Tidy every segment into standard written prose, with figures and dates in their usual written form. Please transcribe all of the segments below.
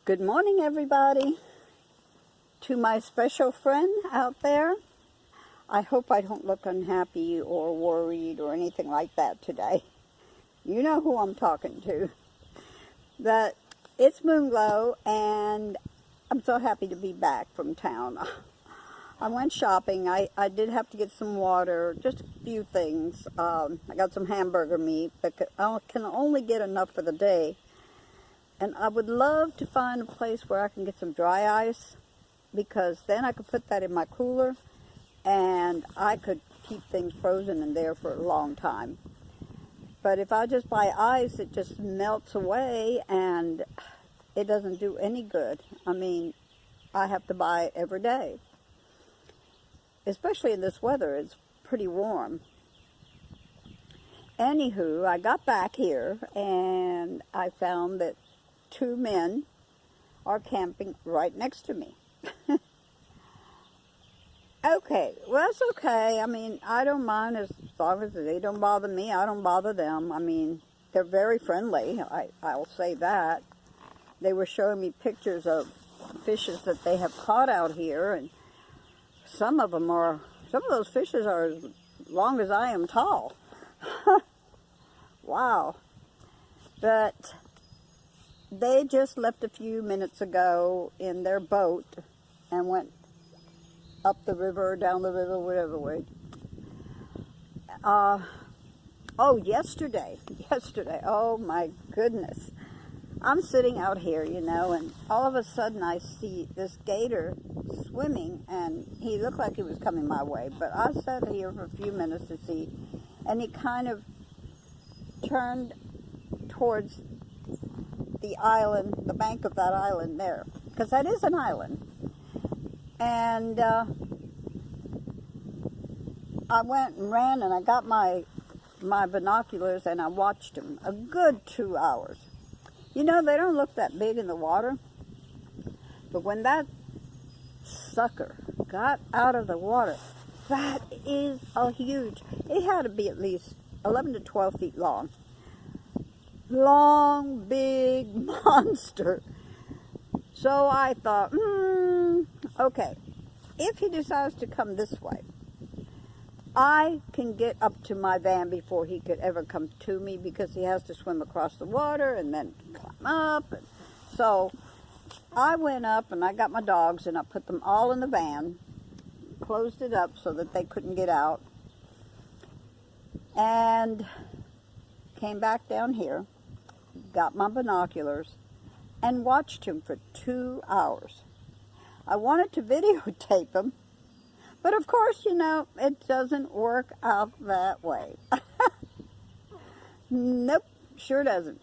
Good morning, everybody. To my special friend out there, I hope I don't look unhappy or worried or anything like that today. You know who I'm talking to. But it's Moonglow, and I'm so happy to be back from town. I went shopping. I did have to get some water, just a few things. I got some hamburger meat, but I can only get enough for the day. And I would love to find a place where I can get some dry ice, because then I could put that in my cooler and I could keep things frozen in there for a long time. But if I just buy ice, it just melts away and it doesn't do any good. I mean, I have to buy it every day. Especially in this weather, it's pretty warm. Anywho, I got back here and I found that two men are camping right next to me. Okay, well, that's okay. I mean, I don't mind as long as they don't bother me. I don't bother them. I mean, they're very friendly. I'll say that. They were showing me pictures of fishes that they have caught out here, and some of those fishes are as long as I am tall. Wow. But they just left a few minutes ago in their boat and went up the river, down the river, whatever way. Yesterday, oh my goodness. I'm sitting out here, and all of a sudden I see this gator swimming, and he looked like he was coming my way, but I sat here for a few minutes to see, and he kind of turned towards the island, the bank of that island there, because that is an island. And I went and ran and I got my binoculars and I watched him a good 2 hours. They don't look that big in the water, but when that sucker got out of the water, that is a huge, it had to be at least 11 to 12 feet long. Long, big monster. So I thought, okay, if he decides to come this way, I can get up to my van before he could ever come to me, because he has to swim across the water and then climb up. And so I went up and I got my dogs and I put them all in the van, closed it up so that they couldn't get out, and came back down here, got my binoculars, and watched him for 2 hours. I wanted to videotape him, but of course, it doesn't work out that way. Nope, sure doesn't.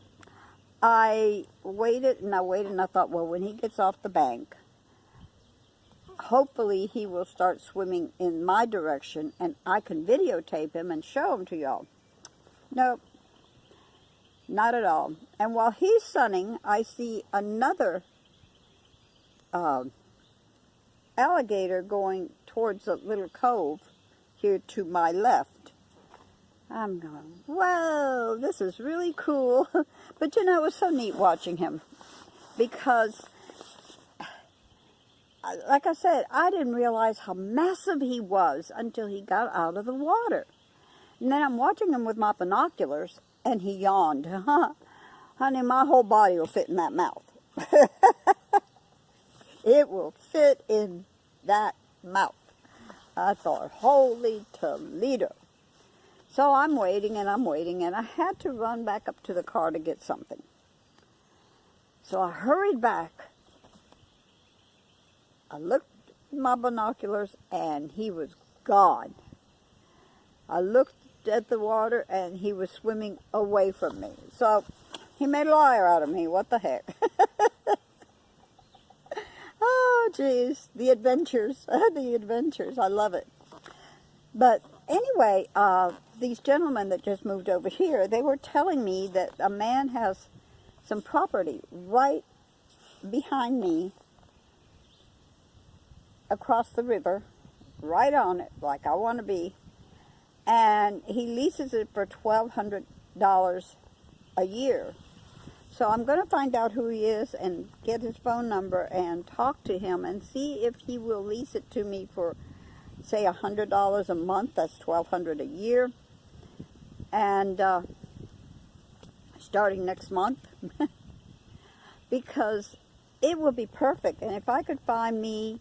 I waited and I thought, well, when he gets off the bank, hopefully he will start swimming in my direction and I can videotape him and show him to y'all. Nope. Not at all. And while he's sunning, I see another alligator going towards a little cove here to my left. I'm going, whoa, this is really cool. But it was so neat watching him, because, like I said, I didn't realize how massive he was until he got out of the water. And then I'm watching him with my binoculars, and he yawned. Honey, my whole body will fit in that mouth. It will fit in that mouth. I thought, holy Toledo. So I'm waiting, and I had to run back up to the car to get something. So I hurried back. I looked at my binoculars, and he was gone. I looked at the water, and he was swimming away from me. So he made a liar out of me. What the heck? Oh, geez, the adventures. I love it. But anyway, these gentlemen that just moved over here, they were telling me that a man has some property right behind me, across the river, right on it, like I want to be. And he leases it for $1,200 a year. So I'm going to find out who he is and get his phone number and talk to him and see if he will lease it to me for, say, $100 a month. That's $1,200 a year. And starting next month, because it will be perfect. And if I could find me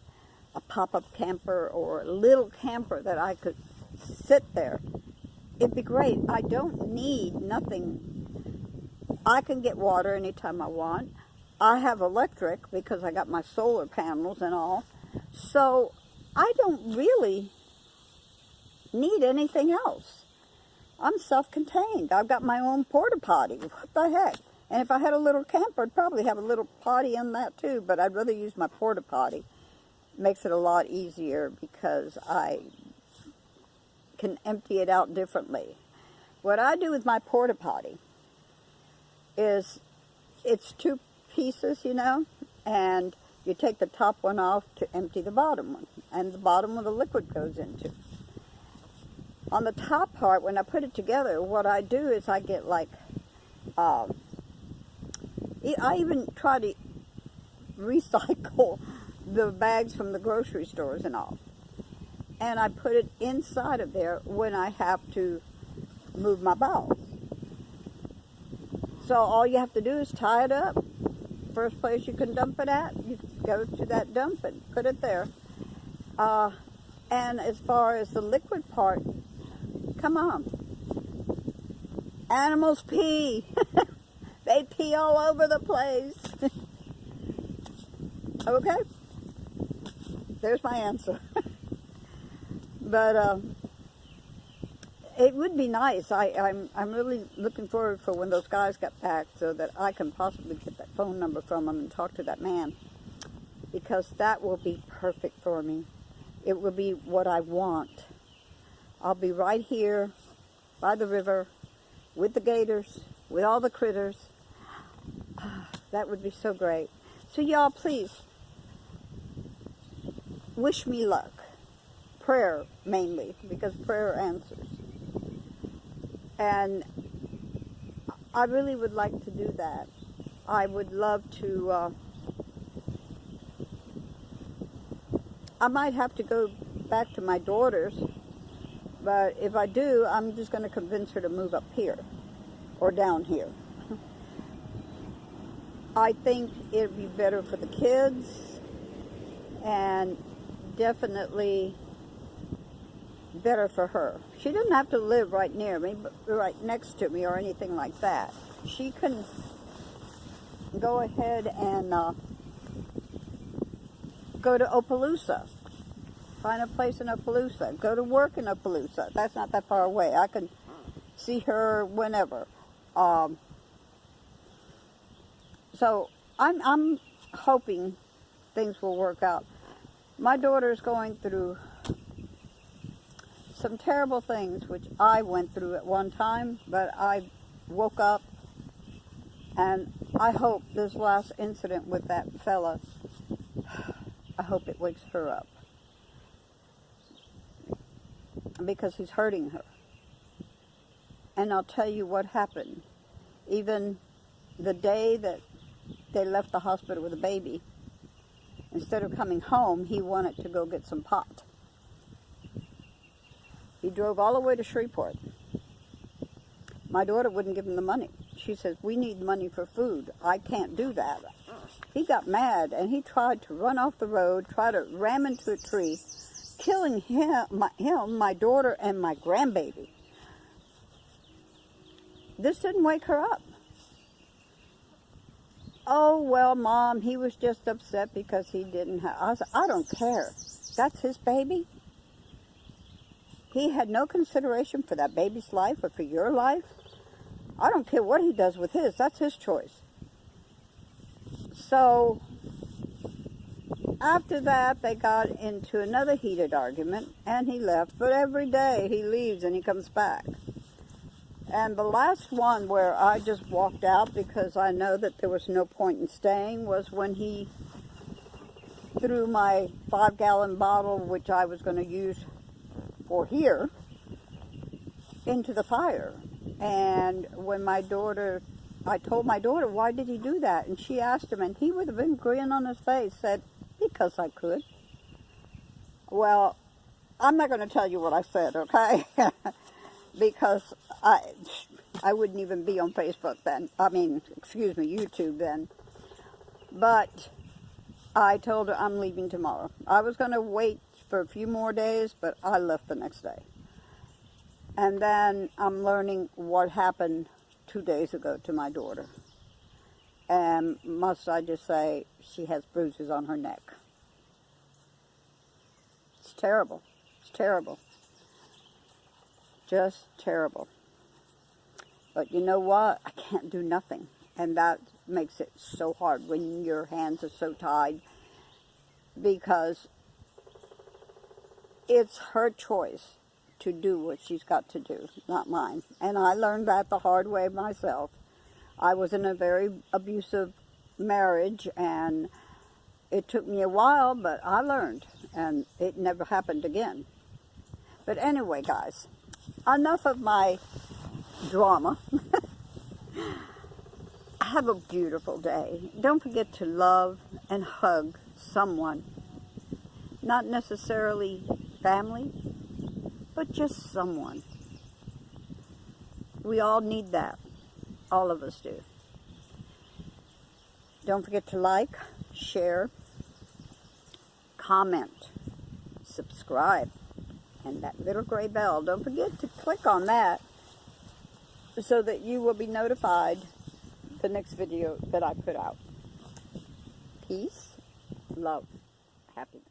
a pop-up camper or a little camper that I could sit there, it'd be great. I don't need nothing. I can get water anytime I want. I have electric because I got my solar panels and all. So I don't really need anything else. I'm self-contained. I've got my own porta potty. What the heck? And if I had a little camper, I'd probably have a little potty in that too, but I'd rather use my porta potty. Makes it a lot easier because I can empty it out differently. What I do with my porta potty is it's two pieces, you know, and you take the top one off to empty the bottom one, and the bottom one the liquid goes into. On the top part, when I put it together, what I do is I get like, I even try to recycle the bags from the grocery stores and all. And I put it inside of there when I have to move my bowels. So all you have to do is tie it up. First place you can dump it at, you go to that dump and put it there. And as far as the liquid part, come on. Animals pee. They pee all over the place. Okay? There's my answer. But it would be nice. I'm really looking forward for when those guys get back so that I can possibly get that phone number from them and talk to that man. Because that will be perfect for me. It will be what I want. I'll be right here by the river with the gators, with all the critters. That would be so great. So y'all, please, wish me luck. Prayer, mainly, because prayer answers. And I really would like to do that. I would love to, I might have to go back to my daughter's, but if I do, I'm just going to convince her to move up here, or down here. I think it'd be better for the kids, and definitely better for her. She doesn't have to live right near me, but right next to me or anything like that. She can go ahead and go to Opelousas. Find a place in Opelousas. Go to work in Opelousas. That's not that far away. I can see her whenever. So I'm hoping things will work out. My daughter's going through some terrible things, which I went through at one time, but I woke up, and I hope this last incident with that fella, I hope it wakes her up, because he's hurting her. And I'll tell you what happened. Even the day that they left the hospital with the baby, instead of coming home, he wanted to go get some pot. He drove all the way to Shreveport. My daughter wouldn't give him the money. She says, we need money for food. I can't do that. He got mad, and he tried to run off the road, try to ram into a tree, killing him, my daughter, and my grandbaby. This didn't wake her up. Oh, well, Mom, he was just upset because he didn't have... I said, I don't care. That's his baby. He had no consideration for that baby's life or for your life. I don't care what he does with his. That's his choice. So, after that, they got into another heated argument, and he left. But every day he leaves and he comes back. And the last one where I just walked out because I know that there was no point in staying was when he threw my 5-gallon bottle, which I was going to use for here, into the fire. And when my daughter I told my daughter, why did he do that? And she asked him, and he would have been grin on his face, said, because I could. Well, I'm not going to tell you what I said, okay? Because I wouldn't even be on Facebook then. I mean, excuse me, YouTube then. But I told her I'm leaving tomorrow. I was going to wait for a few more days, but I left the next day. And then I'm learning what happened 2 days ago to my daughter. And must I just say, she has bruises on her neck. It's terrible. It's terrible. Just terrible. But you know what? I can't do nothing. And that makes it so hard when your hands are so tied, because it's her choice to do what she's got to do, not mine. And I learned that the hard way myself. I was in a very abusive marriage, and it took me a while, but I learned, and it never happened again. But anyway, guys, enough of my drama. Have a beautiful day. Don't forget to love and hug someone. Not necessarily family, but just someone. We all need that. All of us do. Don't forget to like, share, comment, subscribe, and that little gray bell. Don't forget to click on that so that you will be notified the next video that I put out. Peace, love, happiness.